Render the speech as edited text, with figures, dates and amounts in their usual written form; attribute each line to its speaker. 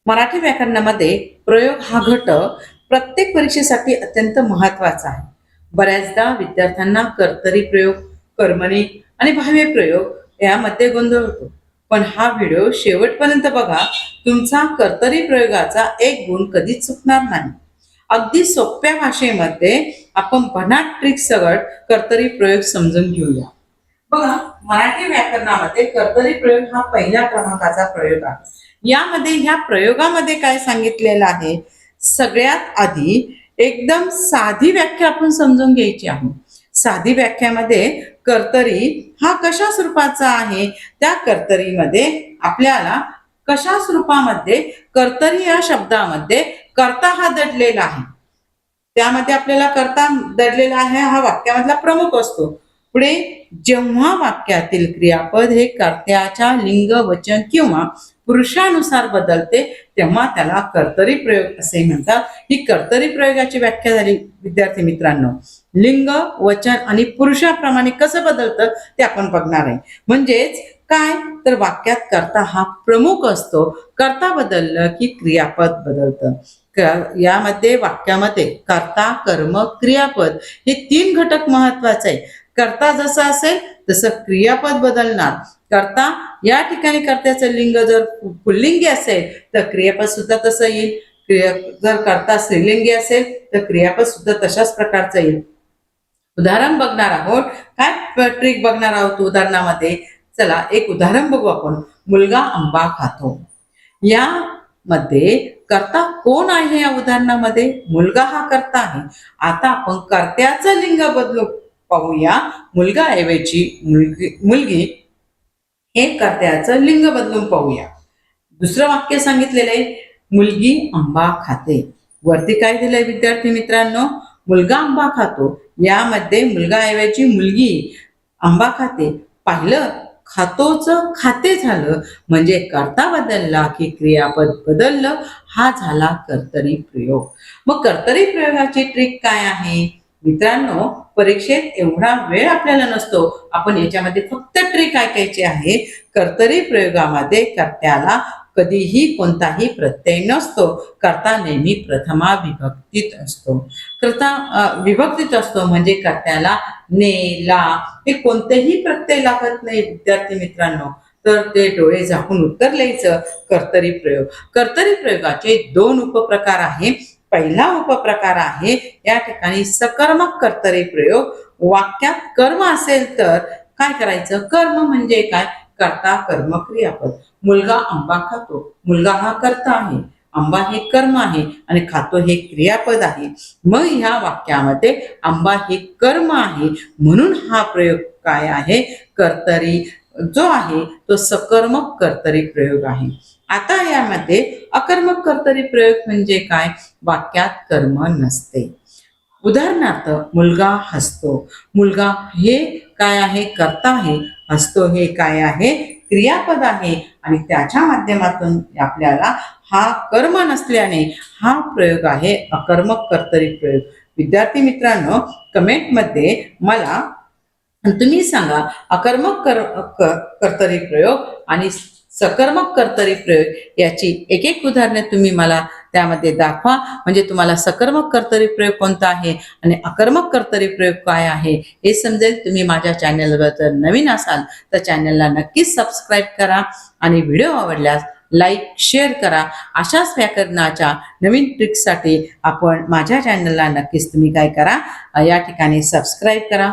Speaker 1: मराठी व्याकरणामध्ये प्रयोग हा घटक प्रत्येक परीक्षेसाठी अत्यंत महत्वाचा आहे. बऱ्याचदा विद्यार्थ्यांना कर्तरी प्रयोग, कर्मणी आणि भावी प्रयोग यामध्ये गोंधळ होतो. पण हा व्हिडिओ शेवटपर्यंत बघा. तुमचा कर्तरी प्रयोगाचा एक गुण कधीच चुकणार नाही. अगदी सोप्या भाषेमध्ये आपण भन्नाट ट्रिक सगट कर्तरी प्रयोग समजून घेऊया. बघा, मराठी व्याकरणामध्ये कर्तरी प्रयोग हा पहिल्या क्रमांकाचा प्रयोग आहे. यामध्ये ह्या प्रयोगामध्ये काय सांगितलेलं आहे, सगळ्यात आधी एकदम साधी व्याख्या आपण समजून घ्यायची आहे. साधी व्याख्यामध्ये कर्तरी हा कशा स्वरूपाचा आहे, त्या कर्तरीमध्ये आपल्याला कशा स्वरूपामध्ये कर्तरी या शब्दामध्ये कर्ता हा दडलेला आहे. त्यामध्ये आपल्याला कर्ता दडलेला आहे हा वाक्यामधला प्रमुख असतो. पुढे जेव्हा वाक्यातील क्रियापद हे कर्त्याच्या लिंग, वचन किंवा पुरुषानुसार बदलते तेव्हा त्याला कर्तरी प्रयोग असे म्हणतात. ही कर्तरी प्रयोगाची व्याख्या झाली विद्यार्थी मित्रांनो. लिंग, वचन आणि पुरुषाप्रमाणे कसं बदलतं ते आपण बघणार आहे. म्हणजेच काय तर वाक्यात कर्ता हा प्रमुख असतो. कर्ता बदललं की क्रियापद बदलतं. यामध्ये वाक्यामध्ये कर्ता, कर्म, क्रियापद हे 3 घटक महत्वाचे आहे. कर्ता जसा असेल तसं क्रियापद बदलणार. कर्ता या ठिकाणी कर्त्याचं लिंग जर पुल्लिंगी असेल तर क्रियापद सुद्धा तसं येईल. जर कर्ता स्त्रीलिंगी असेल तर क्रियापद सुद्धा तशाच प्रकारचं येईल. उदाहरण बघणार आहोत. काय ट्रिक बघणार आहोत उदाहरणामध्ये. चला एक उदाहरण बघू आपण. मुलगा आंबा खातो. यामध्ये कर्ता कोण आहे? या उदाहरणामध्ये मुलगा हा कर्ता आहे. आता आपण कर्त्याचं लिंग बदलू पाहूया. मुलगा ऐवजी मुलगी हे कर्त्याचं लिंग बदलून पाहूया. दुसरं वाक्य सांगितलेलं आहे, मुलगी आंबा खाते. वरती काय दिलंय विद्यार्थी मित्रांनो, मुलगा आंबा खातो. यामध्ये मुलगा ऐवजी मुलगी आंबा खाते. पाहिलं, खातोच खाते झालं म्हणजे कर्ता बदलला की क्रियापद बदललं. हा झाला कर्तरी प्रयोग. मग कर्तरी प्रयोगाची ट्रिक काय आहे मित्रांनो? परीक्षेत एवढा वेळ आपल्याला नसतो. आपण याच्यामध्ये फक्त ट्रिक ऐकायची आहे. कर्तरी प्रयोगामध्ये कर्त्याला कधीही कोणताही प्रत्यय नसतो. कर्ता नेहमी प्रथमा विभक्तीत असतो. कर्ता विभक्तीत असतो म्हणजे कर्त्याला ने, ला हे कोणतेही प्रत्यय लागत नाही विद्यार्थी मित्रांनो. तर ते डोळे झाकून उत्तर लिहायचं. कर्तरी प्रयोग. कर्तरी प्रयोगाचे 2 उपप्रकार आहे. पहिला उपप्रकार आहे या ठिकाणी सकर्मक कर्तरी प्रयोग. वाक्यात कर्म असेल तर काय करायचं? कर्म म्हणजे काय? कर्ता, कर्म, क्रियापद. मुलगा आंबा खातो. मुलगा हा कर्ता आहे, आंबा हे कर्म आहे आणि खातो हे क्रियापद आहे. मग ह्या वाक्यामध्ये आंबा हे कर्म आहे म्हणून हा प्रयोग काय आहे? कर्तरी जो आहे तो सकर्मक कर्तरी प्रयोग आहे. आता यामध्ये अकर्मक कर्तरी प्रयोग म्हणजे काय? वाक्यात कर्म नसते. उदाहरणार्थ मुलगा हसतो. मुलगा हे काय आहे? कर्ता आहे. हसतो हे काय आहे? क्रियापद आहे आणि त्याच्या माध्यमातून आपल्याला हा कर्म नसल्याने हा प्रयोग आहे अकर्मक कर्तरी प्रयोग. विद्यार्थी मित्रांनो, कमेंटमध्ये मला तुम्ही सांगा, अकर्मक कर्तरी प्रयोग आणि सकर्मक कर्तरी प्रयोग याची एक एक उदाहरणे तुम्ही मला त्यामध्ये दाखवा. म्हणजे तुम्हाला सकर्मक कर्तरी प्रयोग कोणता आहे आणि अकर्मक कर्तरी प्रयोग काय आहे हे समजेल. तुम्ही माझ्या चॅनलवर जर नवीन असाल तर चॅनलला नक्कीच सबस्क्राईब करा आणि व्हिडिओ आवडल्यास लाईक, शेअर करा. अशाच व्याकरणाच्या नवीन ट्रिक्ससाठी आपण माझ्या चॅनलला नक्कीच तुम्ही काय करा, या ठिकाणी सबस्क्राईब करा.